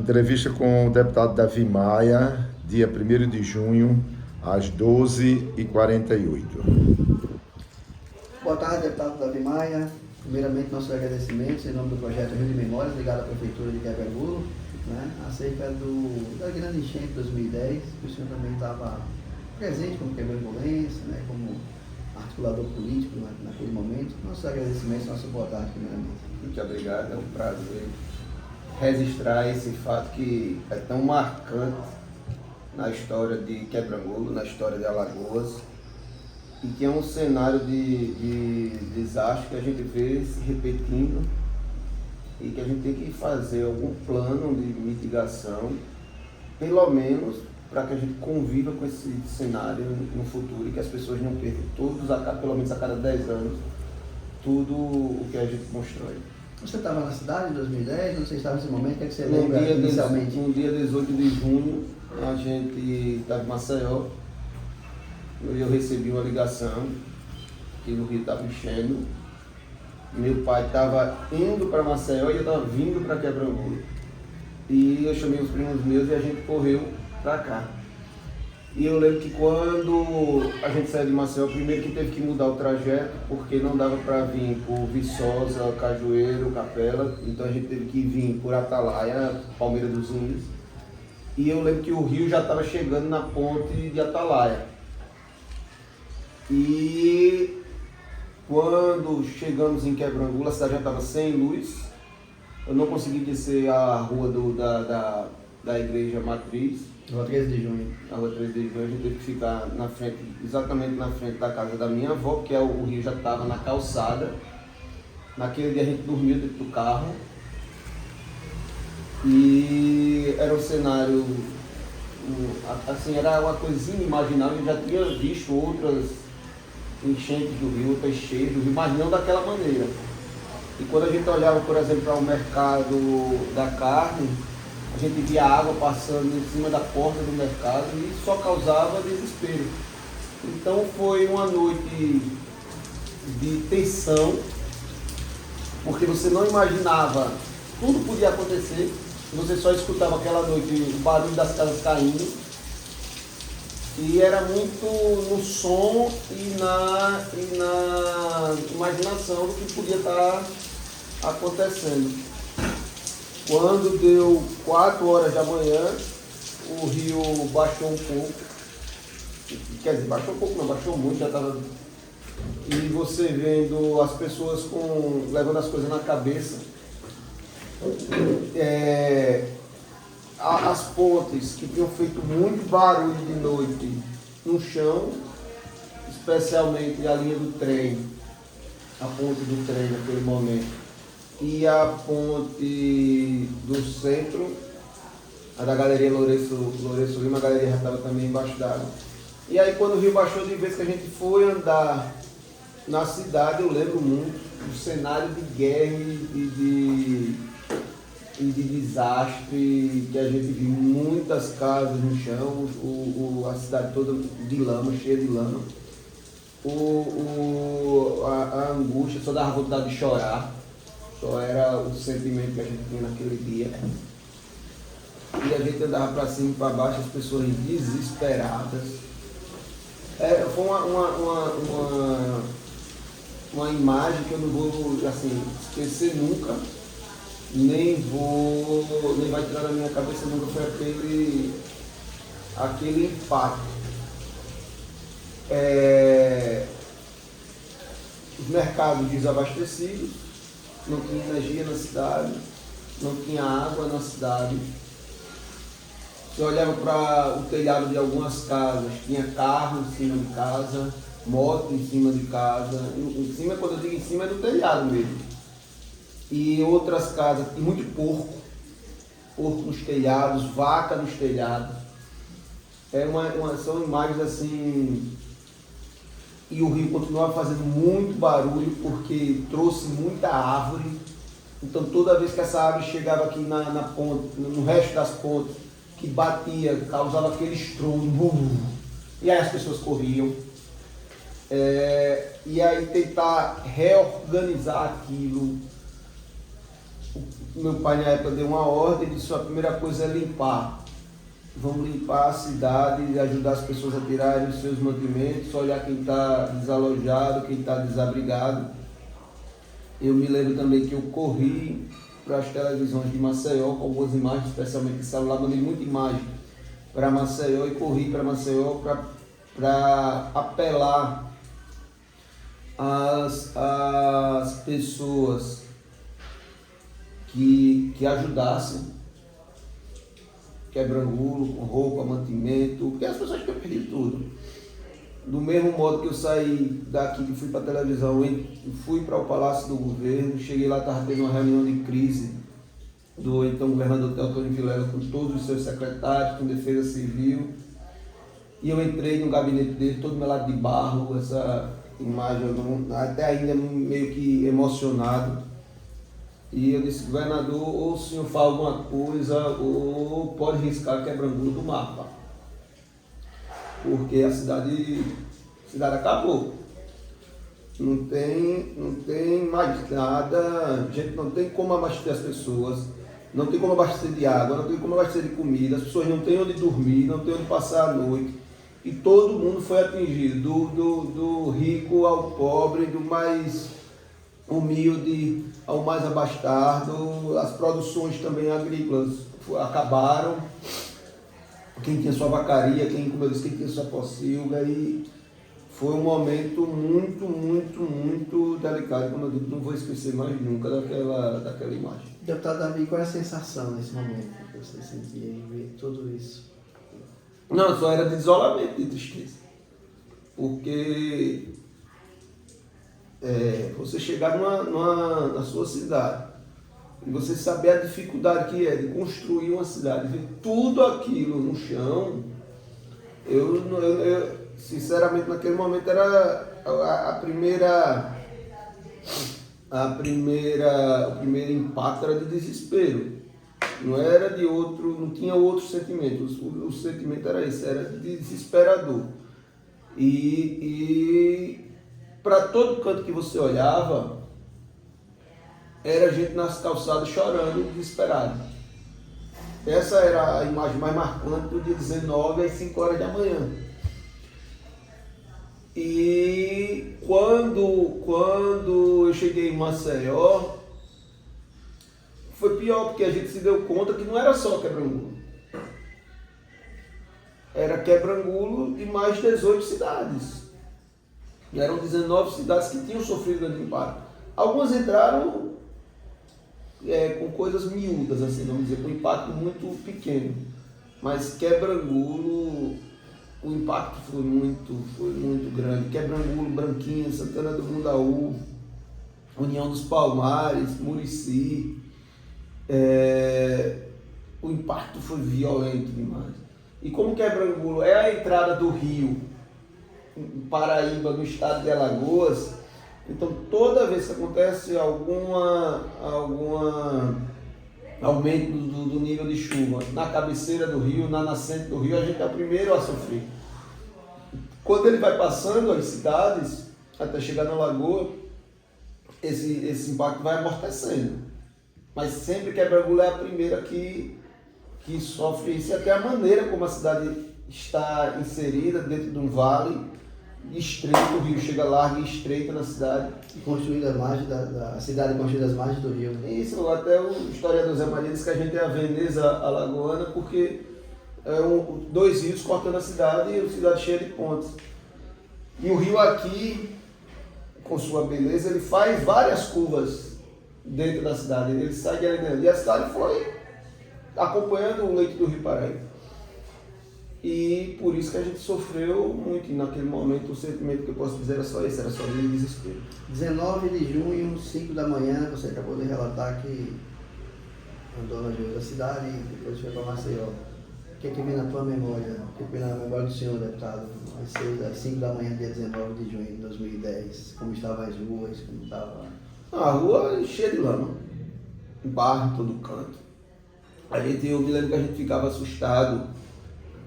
Entrevista com o deputado Davi Maia, dia 1º de junho, às 12h48. Boa tarde, deputado Davi Maia. Primeiramente, nossos agradecimentos em nome do projeto Rio de Memórias, ligado à Prefeitura de Quebra-Angulo, acerca da grande enchente de 2010, que o senhor também estava presente como quebra-angulense, como articulador político naquele momento. Nossos agradecimentos, nossa boa tarde, primeiramente. Muito obrigado, é um prazer registrar esse fato que é tão marcante na história de Quebra-Angulo, na história de Alagoas, e que é um cenário de desastre que a gente vê se repetindo e que a gente tem que fazer algum plano de mitigação, pelo menos para que a gente conviva com esse cenário no futuro e que as pessoas não percam pelo menos a cada 10 anos, tudo o que a gente constrói. Você estava na cidade em 2010? Não sei se estava nesse momento, o que é que você lembra inicialmente? No dia 18 de junho, a gente estava em Maceió, e eu recebi uma ligação que o rio estava enchendo. Meu pai estava indo para Maceió e eu estava vindo para Quebra-Angulo. E eu chamei os primos meus e a gente correu para cá. E eu lembro que quando a gente saiu de Maceió, primeiro que teve que mudar o trajeto, porque não dava para vir por Viçosa, Cajueiro, Capela, então a gente teve que vir por Atalaia, Palmeira dos Índios. E eu lembro que o rio já estava chegando na ponte de Atalaia. E quando chegamos em Quebra-Angulo, a cidade já estava sem luz. Eu não consegui descer a rua da igreja matriz. Rua 13 de junho. Na rua 13 de junho, a gente teve que ficar na frente, exatamente na frente da casa da minha avó, porque o rio já estava na calçada. Naquele dia a gente dormiu dentro do carro. E era um cenário, assim, era uma coisa inimaginável. Eu já tinha visto outras enchentes do rio, outras cheias do rio, mas não daquela maneira. E quando a gente olhava, por exemplo, para o mercado da carne, a gente via água passando em cima da porta do mercado e só causava desespero. Então foi uma noite de tensão, porque você não imaginava, tudo podia acontecer, você só escutava aquela noite o barulho das casas caindo. E era muito no som e na imaginação do que podia estar acontecendo. Quando deu 4 horas da manhã, o rio baixou um pouco. Quer dizer, baixou um pouco não, baixou muito, já estava. E você vendo as pessoas levando as coisas na cabeça. As pontes que tinham feito muito barulho de noite no chão, especialmente a linha do trem, a ponte do trem naquele momento, e a ponte do centro, a da Galeria Lourenço Lima, a galeria já estava também embaixo d'água. E aí quando o rio baixou, de vez que a gente foi andar na cidade, eu lembro muito do cenário de guerra e de desastre, que a gente viu muitas casas no chão, a cidade toda de lama, cheia de lama. A angústia, só dava vontade de chorar, só era o sentimento que a gente tinha naquele dia. E a gente andava para cima e para baixo, as pessoas desesperadas. Foi uma imagem que eu não vou esquecer nunca. Nem vai tirar da minha cabeça nunca, foi aquele impacto. Os mercados desabastecidos, não tinha energia na cidade, não tinha água na cidade. Você olhava para o telhado de algumas casas, tinha carro em cima de casa, moto em cima de casa. Em cima, quando eu digo em cima, é do telhado mesmo. E outras casas, e muito porco nos telhados, vaca nos telhados. São imagens assim. E o rio continuava fazendo muito barulho porque trouxe muita árvore. Então toda vez que essa árvore chegava aqui na ponte, no resto das pontes, que batia, causava aquele estrondo. E aí as pessoas corriam. E aí tentar reorganizar aquilo. meu pai na época deu uma ordem e disse: a primeira coisa é limpar. Vamos limpar a cidade e ajudar as pessoas a tirarem os seus mantimentos, olhar quem está desalojado, quem está desabrigado. Eu me lembro também que eu corri para as televisões de Maceió com algumas imagens, especialmente de celular, mandei muita imagem para Maceió e corri para Maceió para apelar às pessoas que ajudassem quebra-angulo, com roupa, mantimento, porque as pessoas tinham perdido tudo. Do mesmo modo que eu saí daqui, que fui para a televisão, fui para o Palácio do Governo, cheguei lá, estava tendo uma reunião de crise do então governador Teotônio Vilela com todos os seus secretários, com defesa civil, e eu entrei no gabinete dele, todo melado de barro, essa imagem, até ainda meio que emocionado. E eu disse: governador, ou o senhor fala alguma coisa, ou pode riscar quebra-angulo do mapa. Porque a cidade acabou. Não tem mais nada, a gente não tem como abastecer as pessoas, não tem como abastecer de água, não tem como abastecer de comida, as pessoas não têm onde dormir, não têm onde passar a noite. E todo mundo foi atingido, do rico ao pobre, do mais humilde ao mais abastado. As produções também agrícolas acabaram. Quem tinha sua vacaria, como eu disse, quem tinha sua pocilga, e foi um momento muito, muito, muito delicado, como eu digo, não vou esquecer mais nunca daquela imagem. Deputado Davi, qual é a sensação nesse momento que você sentia em ver tudo isso? Não, só era de isolamento, de tristeza. Porque você chegar na sua cidade e você saber a dificuldade que é de construir uma cidade, ver tudo aquilo no chão, eu sinceramente naquele momento era o primeiro impacto era de desespero, não era de outro, não tinha outro sentimento, o sentimento era esse, era de desesperador. E para todo canto que você olhava, era gente nas calçadas chorando, desesperado. Essa era a imagem mais marcante do dia 19 às 5 horas da manhã. E quando eu cheguei em Maceió, foi pior, porque a gente se deu conta que não era só quebra-angulo. Era quebra-angulo de mais 18 cidades. Eram 19 cidades que tinham sofrido grande impacto. Algumas entraram com coisas miúdas, assim, vamos dizer, com impacto muito pequeno. Mas quebra-angulo, o impacto foi muito grande. Quebra-angulo, Branquinha, Santana do Mundaú, União dos Palmares, Murici. O impacto foi violento demais. E como quebra-angulo é a entrada do rio Paraíba, no estado de Alagoas, então toda vez que acontece algum aumento do nível de chuva na cabeceira do rio, na nascente do rio, a gente é o primeiro a sofrer. Quando ele vai passando as cidades, até chegar na lagoa, esse impacto vai amortecendo. Mas sempre quebra-angulo é a primeira que sofre isso, e até a maneira como a cidade está inserida dentro de um vale estreito, o rio chega largo e estreito na cidade. E construída às margens a cidade construída às margens do rio. Isso, até o historiador Zé Maria diz que a gente é a Veneza alagoana, porque dois rios cortando a cidade e a cidade cheia de pontes. E o rio aqui, com sua beleza, ele faz várias curvas dentro da cidade, ele sai de ali dentro. E a cidade foi acompanhando o leito do rio Paraíba. E por isso que a gente sofreu muito, e naquele momento o sentimento que eu posso dizer era só esse, era só de desespero. 19 de junho, 5 da manhã, você acabou de relatar que andou na rua da cidade e depois foi para Maceió. O que é que vem na tua memória? O que vem na memória do senhor, deputado? Às 5 da manhã, dia 19 de junho de 2010, como estavam as ruas, como estava... A rua cheia de lama, barro em todo canto. Eu me lembro que a gente ficava assustado,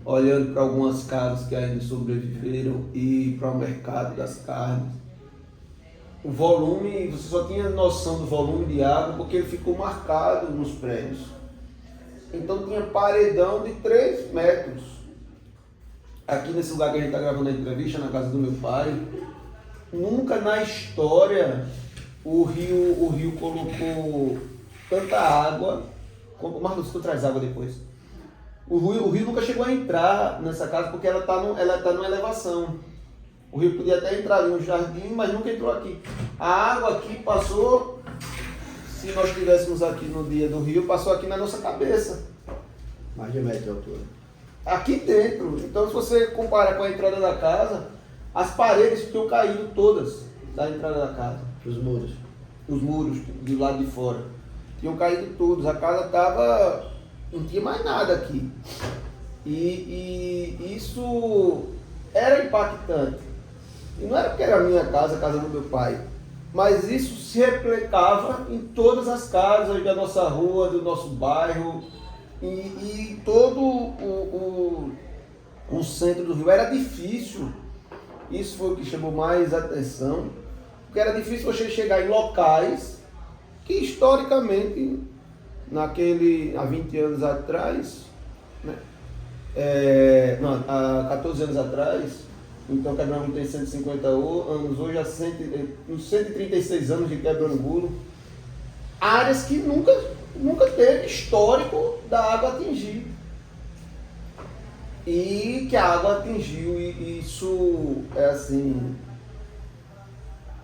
olhando para algumas casas que ainda sobreviveram e para o mercado das carnes. o volume, você só tinha noção do volume de água porque ele ficou marcado nos prédios. Então tinha paredão de 3 metros. Aqui nesse lugar que a gente está gravando a entrevista, na casa do meu pai, nunca na história o rio colocou tanta água. Marcos, tu traz água depois. O rio nunca chegou a entrar nessa casa porque ela tá numa elevação. O rio podia até entrar ali no jardim, mas nunca entrou aqui. A água aqui passou, se nós estivéssemos aqui no dia do rio, passou aqui na nossa cabeça. Mais de 1 metro de altura. Aqui dentro. Então, se você compara com a entrada da casa, as paredes tinham caído todas da entrada da casa. Os muros. Os muros do lado de fora tinham caído todos. A casa tava, não tinha mais nada aqui. E isso era impactante. E não era porque era a minha casa, a casa do meu pai, mas isso se replicava em todas as casas da nossa rua, do nosso bairro, e todo o centro do Rio. Era difícil, isso foi o que chamou mais atenção, porque era difícil você chegar em locais que historicamente, há 20 anos atrás, né? Há 14 anos atrás, então Quebra-Angulo tem 150 anos, hoje há 136 anos de Quebra-Angulo, áreas que nunca teve histórico da água atingir. E que a água atingiu, e isso é assim,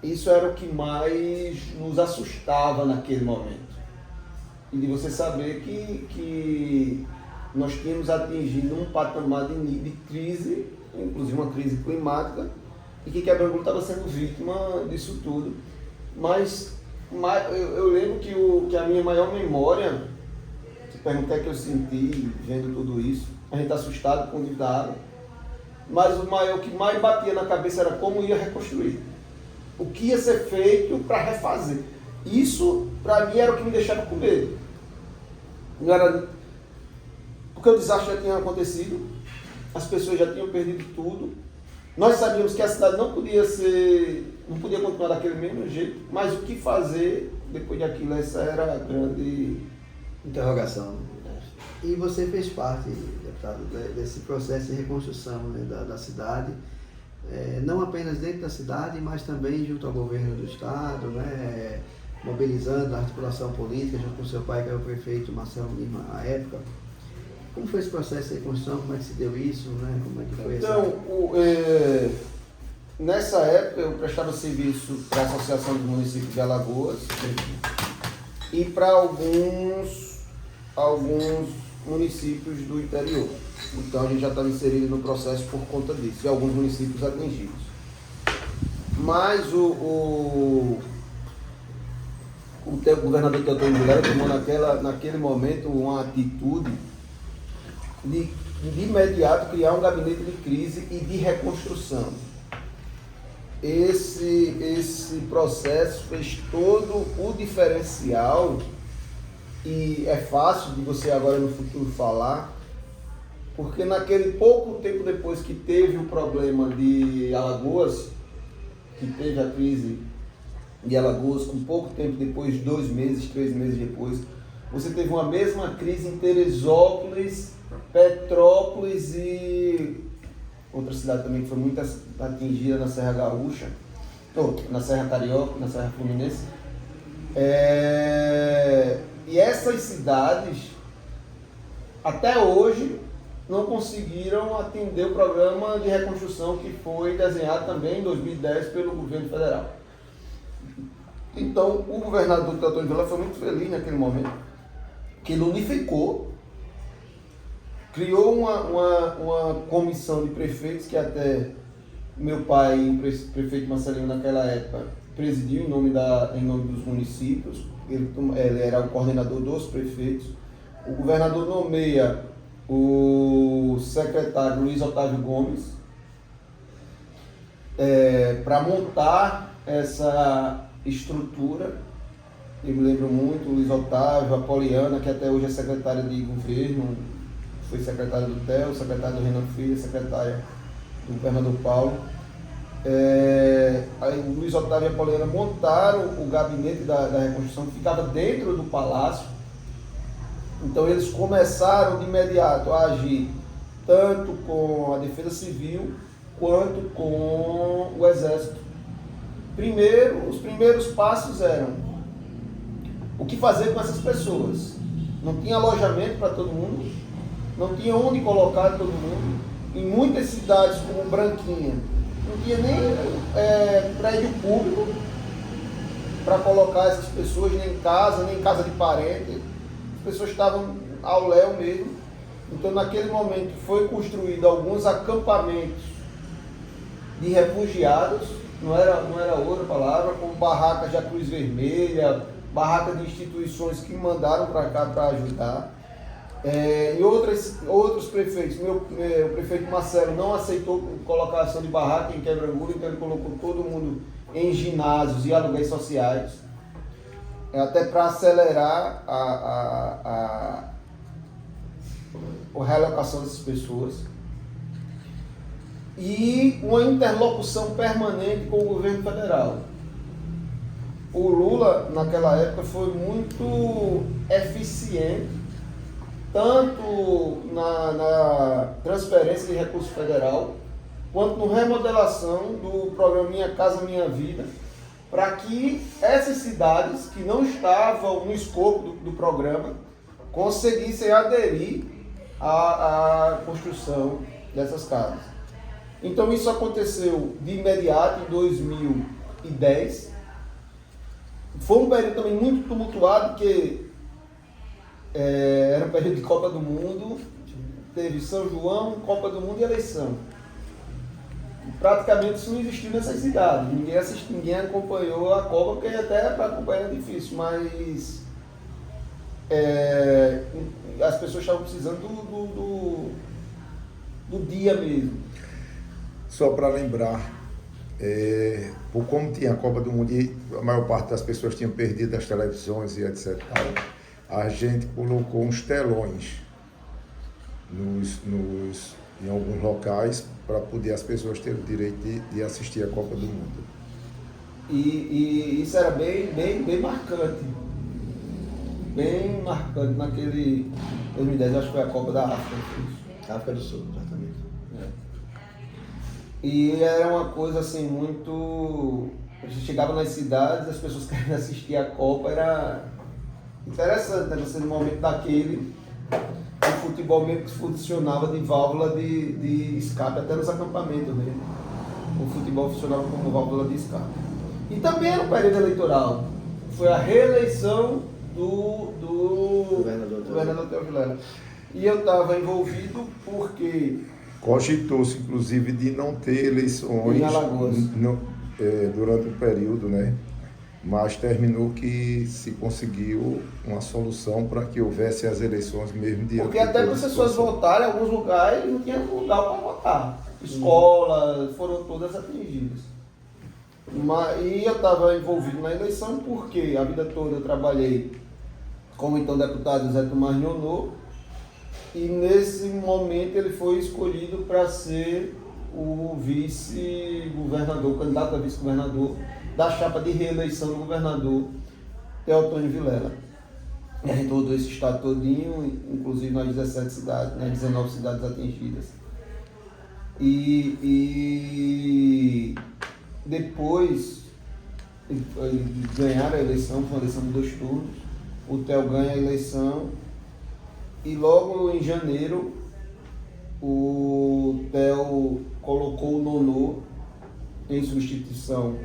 isso era o que mais nos assustava naquele momento. E de você saber que nós tínhamos atingido um patamar de crise, inclusive uma crise climática, e que Quebra-Angulo estava sendo vítima disso tudo. Mas eu lembro que a minha maior memória, se perguntar o que eu senti vendo tudo isso, a gente está assustado com o nível da água, mas o que mais batia na cabeça era como ia reconstruir. O que ia ser feito para refazer. Isso, para mim, era o que me deixava com medo. Não era... Porque o desastre já tinha acontecido, as pessoas já tinham perdido tudo. Nós sabíamos que a cidade não podia continuar daquele mesmo jeito, mas o que fazer depois daquilo, essa era a grande interrogação. E você fez parte, deputado, desse processo de reconstrução, né, da cidade, não apenas dentro da cidade, mas também junto ao governo do estado, né, mobilizando a articulação política junto com seu pai, que era o prefeito Marcelo Lima à época. Como foi esse processo de reconstrução? Como é que se deu isso? Né? Como é que foi nessa época eu prestava serviço para a Associação dos Municípios de Alagoas e para alguns municípios do interior. Então a gente já estava inserido no processo por conta disso, e alguns municípios atingidos. Mas o governador Teotônio Vilela tomou naquele momento uma atitude de imediato criar um gabinete de crise e de reconstrução. Esse processo fez todo o diferencial, e é fácil de você agora no futuro falar, porque naquele pouco tempo depois que teve o problema de Alagoas, que teve a crise de Alagoas, com pouco tempo depois, 2 meses, 3 meses depois, você teve uma mesma crise em Teresópolis, Petrópolis e outra cidade também que foi muito atingida na Serra Gaúcha, na Serra Carioca, na Serra Fluminense. E essas cidades, até hoje, não conseguiram atender o programa de reconstrução que foi desenhado também em 2010 pelo governo federal. Então, o governador Teotônio Vilela foi muito feliz naquele momento, que ele unificou, criou uma comissão de prefeitos, que até meu pai, o prefeito Marcelinho, naquela época, presidiu em nome dos municípios. Ele era o coordenador dos prefeitos. O governador nomeia o secretário Luiz Otávio Gomes para montar essa estrutura. Eu me lembro muito, Luiz Otávio, a Poliana, que até hoje é secretária de governo, foi secretária do TEL, secretária do Renan Filho, secretária do governador Paulo. Aí o Luiz Otávio e a Poliana montaram o gabinete da reconstrução, que ficava dentro do palácio. Então eles começaram de imediato a agir tanto com a Defesa Civil quanto com o Exército. Primeiro, os primeiros passos eram o que fazer com essas pessoas. Não tinha alojamento para todo mundo, não tinha onde colocar todo mundo. Em muitas cidades como Branquinha, não tinha nem prédio público para colocar essas pessoas, nem em casa de parente. As pessoas estavam ao léu mesmo. Então, naquele momento, foi construído alguns acampamentos de refugiados, não era outra palavra, como barracas da Cruz Vermelha, barracas de instituições que mandaram para cá para ajudar. E outros prefeitos, o prefeito Marcelo não aceitou colocação de barraca em Quebra-Angula, então ele colocou todo mundo em ginásios e aluguéis sociais, até para acelerar a realocação dessas pessoas. E uma interlocução permanente com o governo federal. O Lula, naquela época, foi muito eficiente, tanto na transferência de recurso federal, quanto na remodelação do programa Minha Casa Minha Vida, para que essas cidades que não estavam no escopo do programa conseguissem aderir à construção dessas casas. Então isso aconteceu de imediato em 2010. Foi um período também muito tumultuado, porque era um período de Copa do Mundo, teve São João, Copa do Mundo e eleição. Praticamente isso não existiu nessas cidades. Ninguém acompanhou a Copa, porque até para acompanhar é difícil, mas as pessoas estavam precisando do dia mesmo. Só para lembrar, por como tinha a Copa do Mundo e a maior parte das pessoas tinham perdido as televisões e etc., a gente colocou uns telões em alguns locais para poder as pessoas terem o direito de assistir a Copa do Mundo. E isso era bem marcante. Bem marcante naquele 2010, acho que foi a Copa da África. África do Sul, exatamente. E era uma coisa assim muito... A gente chegava nas cidades, as pessoas querendo assistir a Copa, era interessante, né? Você, no momento daquele, o futebol mesmo que funcionava de válvula de escape, até nos acampamentos mesmo. O futebol funcionava como válvula de escape. E também era um período eleitoral. Foi a reeleição do governador Theo Vilela. E eu estava envolvido porque... Cogitou-se, inclusive, de não ter eleições em Alagoas durante o período, né? Mas terminou que se conseguiu uma solução para que houvesse as eleições mesmo de... Porque até para as pessoas votarem, em alguns lugares não tinha lugar para votar. Escolas foram todas atingidas. E eu estava envolvido na eleição porque a vida toda eu trabalhei como então deputado Zé Tomás Nionô, e nesse momento ele foi escolhido para ser o vice-governador, o candidato a vice-governador da chapa de reeleição do governador Teotônio Vilela. A gente rodou esse estado todinho, inclusive nas 17 cidades, nas 19 cidades atingidas. E depois ganharam a eleição, foi uma eleição de 2 turnos. O Theo ganha a eleição e logo em janeiro o Theo colocou o Nonô em substituição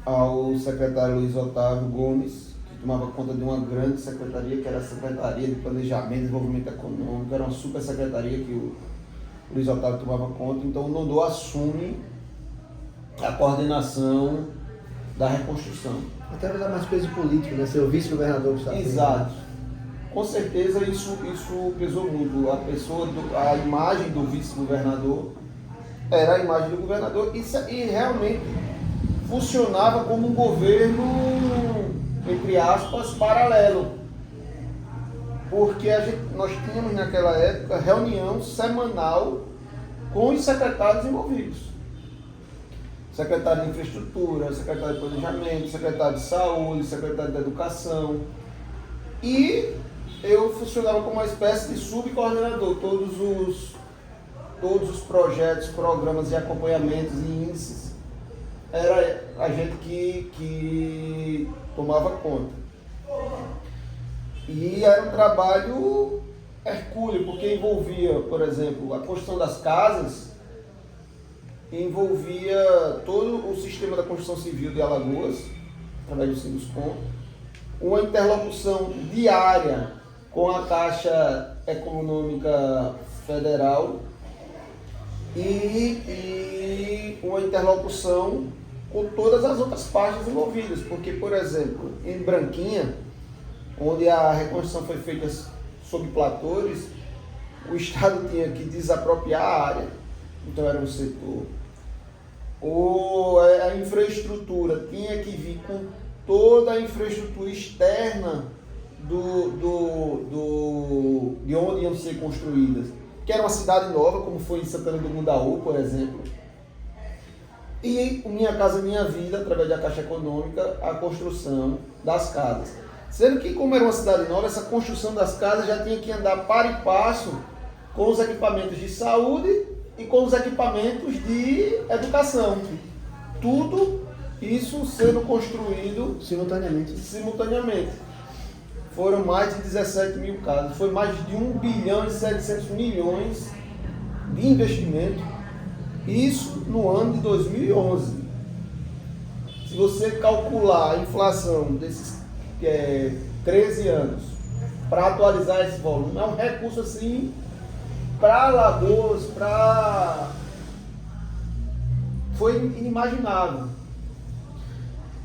ao secretário Luiz Otávio Gomes, que tomava conta de uma grande secretaria, que era a Secretaria de Planejamento e Desenvolvimento Econômico, era uma super secretaria que o Luiz Otávio tomava conta. Então o Nonô assume a coordenação da reconstrução. Até para dar mais peso político, né? Ser o vice-governador do estado. Exato. Com certeza isso pesou muito. A imagem do vice-governador era a imagem do governador e realmente funcionava como um governo, entre aspas, paralelo. Porque nós tínhamos naquela época reunião semanal com os secretários envolvidos. secretário de Infraestrutura, secretário de Planejamento, secretário de Saúde, secretário de Educação. E eu funcionava como uma espécie de subcoordenador. Todos os projetos, programas e acompanhamentos e índices, era a gente que tomava conta. E era um trabalho hercúleo, porque envolvia, por exemplo, a construção das casas, envolvia todo o sistema da construção civil de Alagoas, através do Sinduscom, uma interlocução diária com a Caixa Econômica Federal e uma interlocução com todas as outras partes envolvidas, porque, por exemplo, em Branquinha, onde a reconstrução foi feita sob platores, o Estado tinha que desapropriar a área, então era um setor. A infraestrutura tinha que vir com toda a infraestrutura externa de onde iam ser construídas, que era uma cidade nova, como foi em Santana do Mundaú, por exemplo. E Minha Casa Minha Vida, através da Caixa Econômica, a construção das casas. Sendo que, como era uma cidade nova, essa construção das casas já tinha que andar par e passo com os equipamentos de saúde e com os equipamentos de educação. Tudo isso sendo construído simultaneamente. Foram mais de 17 mil casas, foi mais de 1 bilhão e 700 milhões de investimento, isso no ano de 2011. Se você calcular a inflação desses 13 anos, para atualizar esse volume, é um recurso assim, para Alagoas, foi inimaginável.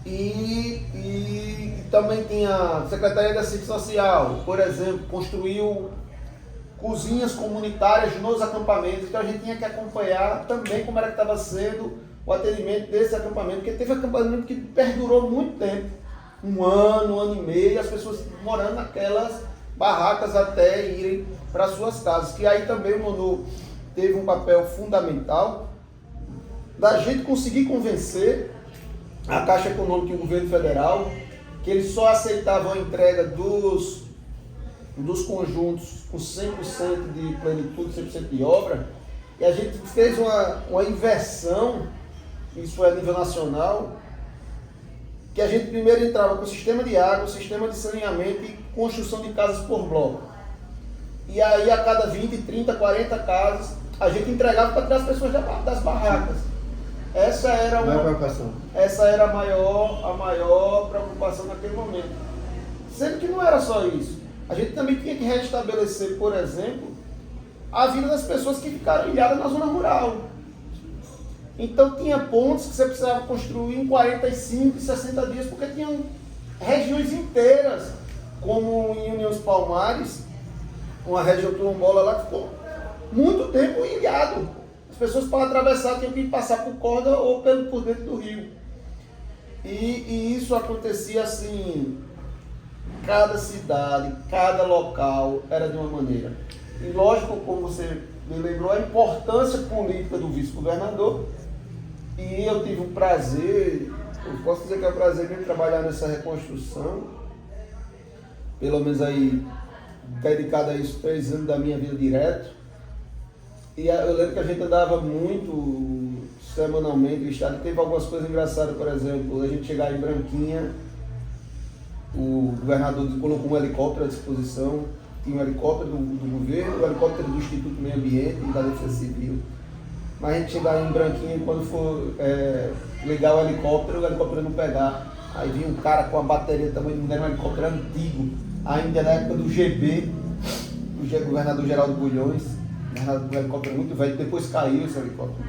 E também tinha a Secretaria da Assistência Social, por exemplo, construiu cozinhas comunitárias nos acampamentos, então a gente tinha que acompanhar também como era que estava sendo o atendimento desse acampamento, porque teve acampamento que perdurou muito tempo, um ano e meio, e as pessoas morando naquelas barracas até irem para suas casas, que aí também o MONU teve um papel fundamental da gente conseguir convencer a Caixa Econômica e o governo federal que eles só aceitavam a entrega dos conjuntos com 100% de plenitude, 100% de obra, e a gente fez uma inversão, isso foi a nível nacional, que a gente primeiro entrava com o sistema de água, sistema de saneamento e construção de casas por bloco. E aí a cada 20, 30, 40 casas, a gente entregava para tirar as pessoas das barracas. Essa era a maior preocupação naquele momento. Sendo que não era só isso. A gente também tinha que restabelecer, por exemplo, a vida das pessoas que ficaram ilhadas na zona rural. Então tinha pontos que você precisava construir em 45 e 60 dias, porque tinham regiões inteiras, como em União dos Palmares, uma região quilombola lá que ficou muito tempo ilhado. As pessoas para atravessar tinham que passar por corda ou por dentro do rio. E isso acontecia assim, cada cidade, cada local era de uma maneira. E lógico, como você me lembrou, a importância política do vice-governador. E eu tive um prazer, eu posso dizer que é um prazer mesmo trabalhar nessa reconstrução, pelo menos aí, dedicado a isso 3 anos da minha vida direto. E eu lembro que a gente andava muito semanalmente no estado, teve algumas coisas engraçadas, por exemplo, a gente chegar em Branquinha, o governador colocou um helicóptero à disposição, tinha um helicóptero do governo, um helicóptero do Instituto Meio Ambiente e da Defesa Civil. Mas a gente chegar em Branquinha, quando for ligar o helicóptero não pegar. Aí vinha um cara com a bateria do tamanho de mulher, um helicóptero antigo, ainda na época do GB, o governador Geraldo Bulhões, um helicóptero muito velho, depois caiu esse helicóptero.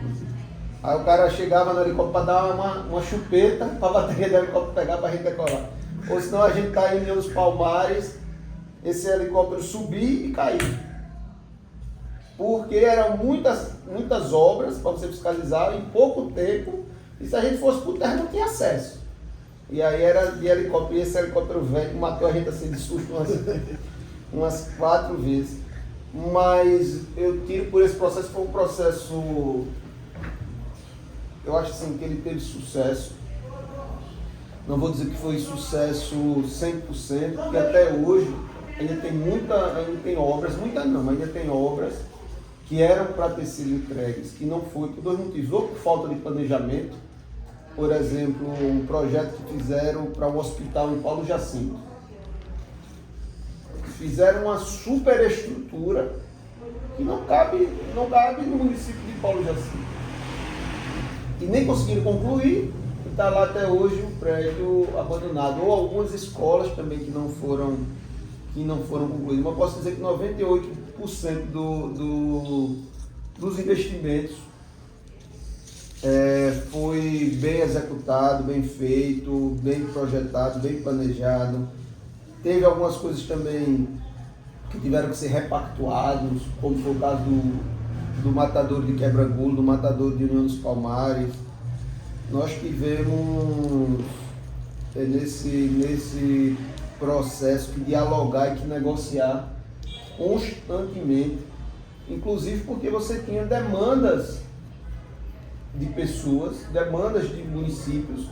Aí o cara chegava no helicóptero para dar uma chupeta para a bateria do helicóptero pegar para a gente decolar. Ou senão a gente está em União dos Palmares, esse helicóptero subir e cair. Porque eram muitas obras para você fiscalizar em pouco tempo, e se a gente fosse por terra não tinha acesso. E aí era de helicóptero, e esse helicóptero velho matou a gente assim de susto umas 4 vezes. Mas eu tiro por esse processo, foi um processo, eu acho assim, que ele teve sucesso. Não vou dizer que foi sucesso 100%, porque até hoje ainda tem obras, ainda tem obras que eram para ter sido entregues, que não foi por 2 motivos, ou por falta de planejamento, por exemplo, um projeto que fizeram para um hospital em Paulo Jacinto. Fizeram uma superestrutura que não cabe no município de Paulo Jacinto. E nem conseguiram concluir, e está lá até hoje um prédio abandonado. Ou algumas escolas também que não foram concluídas. Mas posso dizer que 98% dos investimentos foi bem executado, bem feito, bem projetado, bem planejado. Teve algumas coisas também que tiveram que ser repactuados, como foi o caso do Matadouro de Quebra-Golo, do Matadouro de União dos Palmares. Nós tivemos nesse processo que dialogar e que negociar constantemente, inclusive porque você tinha demandas de pessoas, demandas de municípios,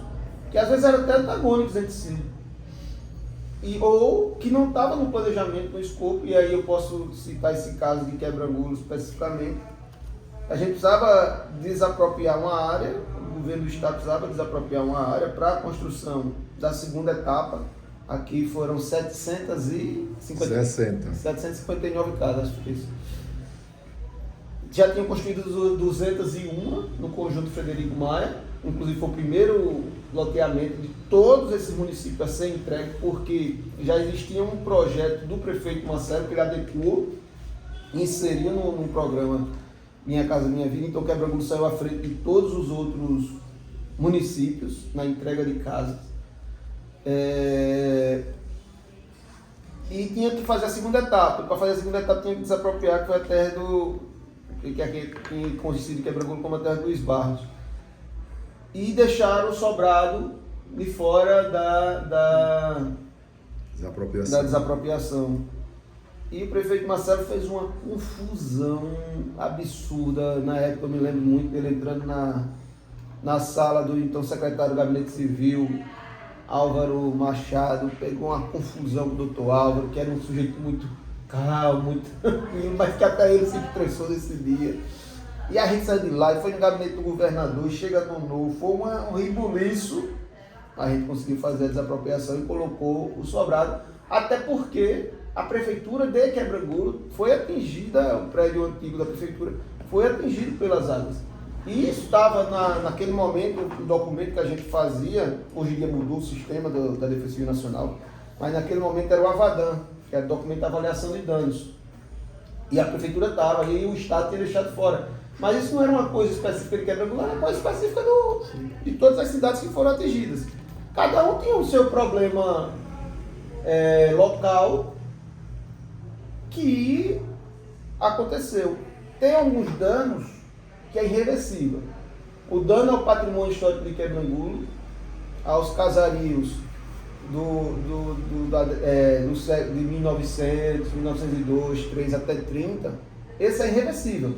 que às vezes eram até antagônicos entre si, ou que não estava no planejamento, no escopo, e aí eu posso citar esse caso de Quebra-Golo especificamente. A gente precisava desapropriar uma área, o governo do estado precisava desapropriar uma área para a construção da segunda etapa. Aqui foram 759 casas, acho que isso. Já tinham construído 201 no conjunto Frederico Maia, inclusive foi o primeiro loteamento de todos esses municípios a ser entregue, porque já existia um projeto do prefeito Marcelo que ele adequou e inseriu num programa Minha Casa Minha Vida. Então Quebra-Golo saiu à frente de todos os outros municípios na entrega de casas. E tinha que fazer a segunda etapa. Para fazer a segunda etapa tinha que desapropriar, que foi a terra que consistia de Quebra-Golo como a terra do Esbarros. E deixaram o sobrado de fora da desapropriação. E o prefeito Marcelo fez uma confusão absurda. Na época eu me lembro muito dele entrando na sala do então secretário do Gabinete Civil, Álvaro Machado, pegou uma confusão com o doutor Álvaro, que era um sujeito muito calmo, muito tranquilo, mas que até ele se estressou nesse dia. E a gente saiu de lá e foi no gabinete do governador, e chega no novo, foi um ribuliço. A gente conseguiu fazer a desapropriação e colocou o sobrado, até porque a prefeitura de Quebra-Golo foi atingida, o prédio antigo da prefeitura foi atingido pelas águas. E isso estava naquele momento, o documento que a gente fazia, hoje em dia mudou o sistema da Defesa Civil Nacional, mas naquele momento era o AVADAN, que era o documento de avaliação de danos. E a prefeitura estava, e o Estado tinha deixado fora. Mas isso não era uma coisa específica de Quebra-Golo, era uma coisa específica de todas as cidades que foram atingidas. Cada um tinha o seu problema local que aconteceu. Tem alguns danos que é irreversível. O dano ao patrimônio histórico de Quebra-Golo, aos casarios de 1900, 1902, 3 até 30, esse é irreversível.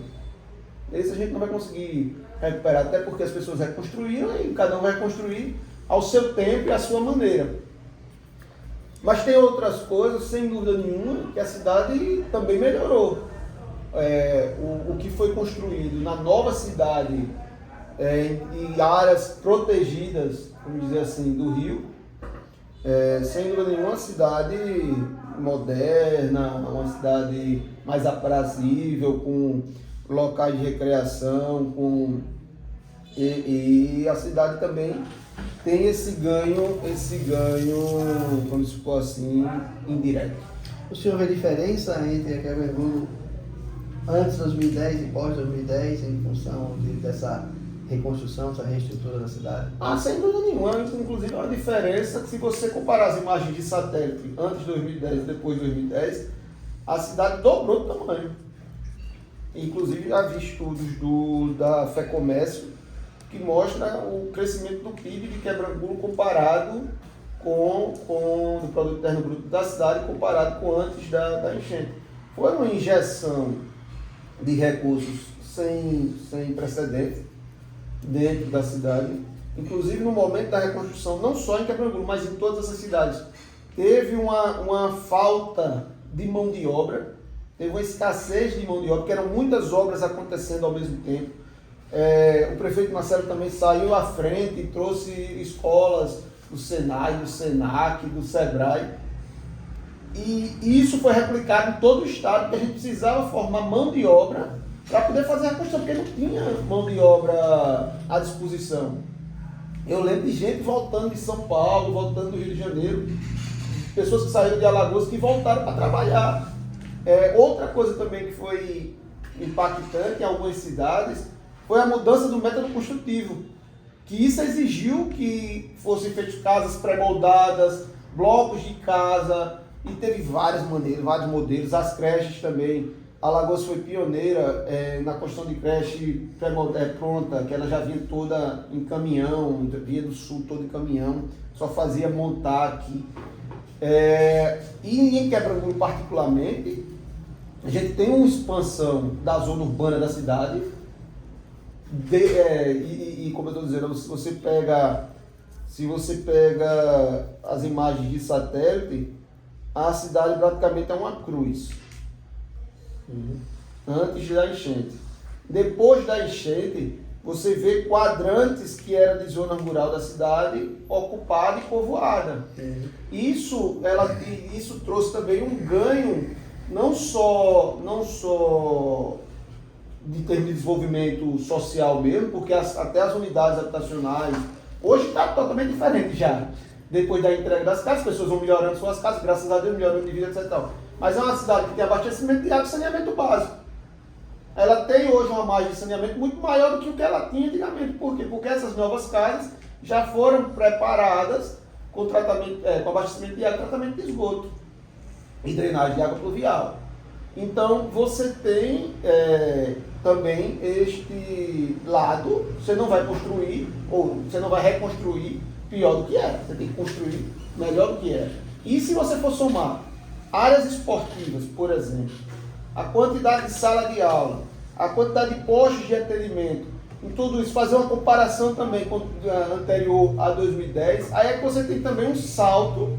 Esse a gente não vai conseguir recuperar, até porque as pessoas reconstruíram e cada um vai reconstruir ao seu tempo e à sua maneira. Mas tem outras coisas, sem dúvida nenhuma, que a cidade também melhorou. O que foi construído na nova cidade, em áreas protegidas, vamos dizer assim, do Rio, sem dúvida nenhuma, uma cidade moderna, uma cidade mais aprazível, com locais de recreação, e a cidade também tem esse ganho, vamos supor assim, indireto. O senhor vê diferença entre a Quebra-Golo antes de 2010 e pós 2010 em função dessa reconstrução, essa reestrutura da cidade? Sem dúvida nenhuma. Inclusive, uma diferença que, se você comparar as imagens de satélite antes de 2010 e depois de 2010, a cidade dobrou de tamanho. Inclusive, havia estudos da FEComércio que mostra o crescimento do PIB de Quebra-Golo comparado com o produto interno bruto da cidade, comparado com antes da enchente. Foi uma injeção de recursos sem precedente. dentro da cidade, inclusive no momento da reconstrução, não só em Quebrangulo, mas em todas essas cidades. Teve uma falta de mão de obra, teve uma escassez de mão de obra, porque eram muitas obras acontecendo ao mesmo tempo. O prefeito Marcelo também saiu à frente e trouxe escolas do Senai, do Senac, do Sebrae. E isso foi replicado em todo o estado, porque a gente precisava formar mão de obra para poder fazer a reconstrução, porque não tinha mão de obra à disposição. Eu lembro de gente voltando de São Paulo, voltando do Rio de Janeiro, pessoas que saíram de Alagoas que voltaram para trabalhar. Outra coisa também que foi impactante em algumas cidades foi a mudança do método construtivo, que isso exigiu que fossem feitas casas pré-moldadas, blocos de casa, e teve várias maneiras, vários modelos, as creches também. Alagoas foi pioneira na construção de creche pronta, que ela já vinha toda em caminhão, vinha do sul todo em caminhão, só fazia montar aqui. E em Quebrangulo particularmente, a gente tem uma expansão da zona urbana da cidade, e como eu estou dizendo, se você pega as imagens de satélite, a cidade praticamente é uma cruz. Antes da enchente. Depois da enchente, você vê quadrantes que eram de zona rural da cidade ocupada e povoada. Isso trouxe também um ganho, não só de termos de desenvolvimento social mesmo, porque até as unidades habitacionais, hoje está totalmente diferente já. Depois da entrega das casas, as pessoas vão melhorando suas casas, graças a Deus, melhorando de vida, etc. Mas é uma cidade que tem abastecimento de água e saneamento básico. Ela tem hoje uma margem de saneamento muito maior do que o que ela tinha antigamente. Por quê? Porque essas novas casas já foram preparadas com com abastecimento de água e tratamento de esgoto e drenagem de água pluvial. Então, você tem também este lado, você não vai construir, ou você não vai reconstruir pior do que era, você tem que construir melhor do que era. E se você for somar áreas esportivas, por exemplo, a quantidade de sala de aula, a quantidade de postos de atendimento, em tudo isso, fazer uma comparação também com a anterior a 2010, aí é que você tem também um salto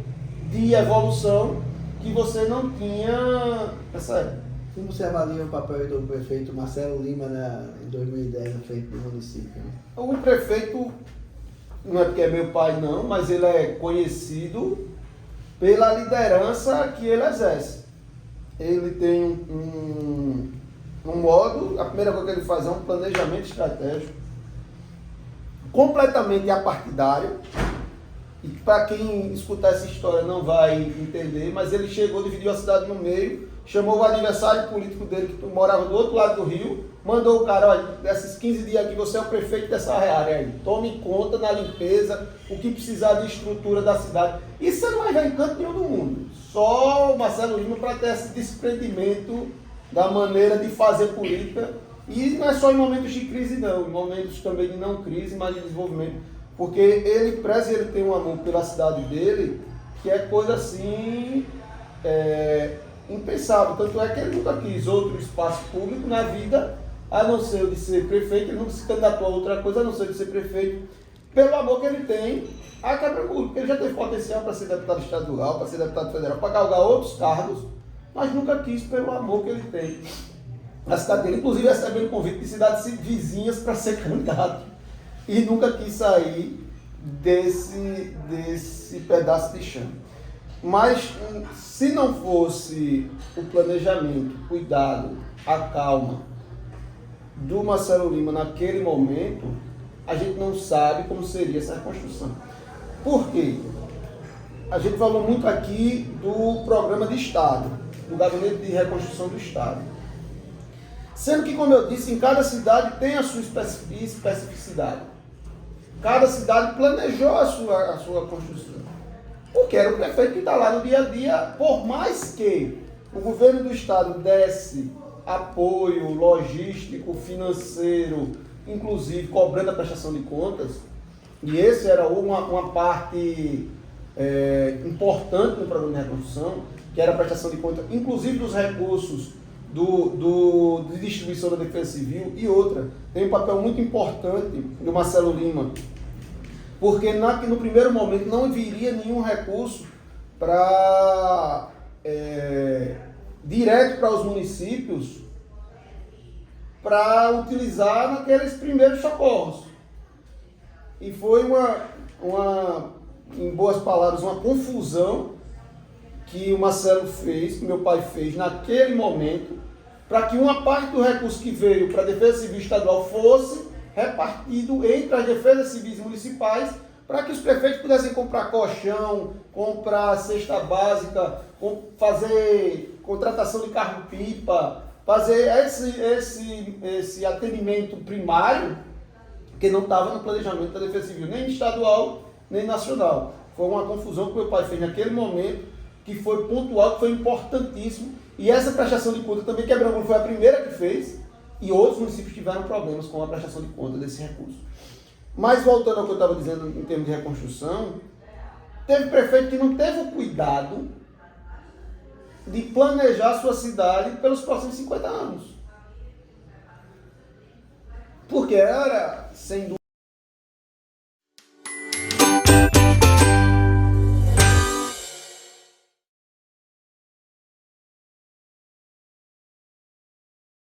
de evolução que você não tinha nessa época. Como você avalia o papel do prefeito Marcelo Lima em 2010 na frente do município? Né? O prefeito, não é porque é meu pai não, mas ele é conhecido pela liderança que ele exerce. Ele tem um modo, a primeira coisa que ele faz é um planejamento estratégico, completamente apartidário, e para quem escutar essa história não vai entender, mas ele chegou, dividiu a cidade no meio, chamou o adversário político dele, que morava do outro lado do rio, mandou o cara, olha, desses 15 dias aqui você é o prefeito dessa área aí, tome conta na limpeza, o que precisar de estrutura da cidade. Isso você não vai ver em canto nenhum do mundo. Só o Marcelo Lima para ter esse desprendimento da maneira de fazer política. E não é só em momentos de crise não, em momentos também de não crise, mas de desenvolvimento. Porque ele preza e ele tem um amor pela cidade dele, que é coisa assim... impensável, tanto é que ele nunca quis outro espaço público na vida, a não ser o de ser prefeito, ele nunca se candidatou a outra coisa, a não ser de ser prefeito, pelo amor que ele tem a Quebrangulo, porque ele já teve potencial para ser deputado estadual, para ser deputado federal, para galgar outros cargos, mas nunca quis pelo amor que ele tem a cidade dele, inclusive recebendo convite de cidades vizinhas para ser candidato, e nunca quis sair desse pedaço de chão. Mas se não fosse o planejamento, o cuidado, a calma do Marcelo Lima naquele momento, a gente não sabe como seria essa reconstrução. Por quê? A gente falou muito aqui do programa de Estado, do Gabinete de Reconstrução do Estado. Sendo que, como eu disse, em cada cidade tem a sua especificidade. Cada cidade planejou a sua construção. Porque era o prefeito que está lá no dia a dia, por mais que o governo do estado desse apoio logístico, financeiro, inclusive cobrando a prestação de contas, e esse era uma parte importante no programa de reconstrução, que era a prestação de contas, inclusive dos recursos de distribuição da Defesa Civil. E outra, tem um papel muito importante do Marcelo Lima, porque no primeiro momento não viria nenhum recurso direto para os municípios para utilizar naqueles primeiros socorros. E foi em boas palavras, uma confusão que o Marcelo fez, que meu pai fez naquele momento, para que uma parte do recurso que veio para a Defesa Civil Estadual fosse repartido entre as defesas civis municipais, para que os prefeitos pudessem comprar colchão, comprar cesta básica, fazer contratação de carro-pipa, fazer esse atendimento primário, que não estava no planejamento da Defesa Civil, nem estadual, nem nacional. Foi uma confusão que meu pai fez naquele momento, que foi pontual, que foi importantíssimo. E essa prestação de conta também, Quebra-Mola foi a primeira que fez, e outros municípios tiveram problemas com a prestação de conta desse recurso. Mas voltando ao que eu estava dizendo em termos de reconstrução, teve prefeito que não teve o cuidado de planejar sua cidade pelos próximos 50 anos. Porque era, sem dúvida,